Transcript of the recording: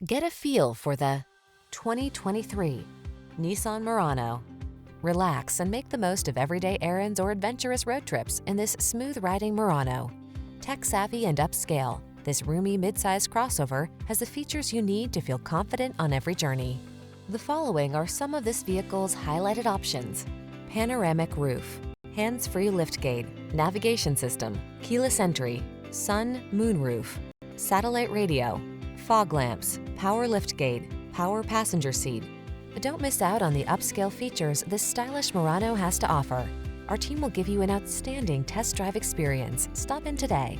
Get a feel for the 2023 Nissan Murano. Relax and make the most of everyday errands or adventurous road trips in this smooth-riding Murano. Tech-savvy and upscale, this roomy midsize crossover has the features you need to feel confident on every journey. The following are some of this vehicle's highlighted options: panoramic roof, hands-free liftgate, navigation system, keyless entry, sun, moonroof, satellite radio, fog lamps, power liftgate, power passenger seat. Don't miss out on the upscale features this stylish Murano has to offer. Our team will give you an outstanding test drive experience. Stop in today.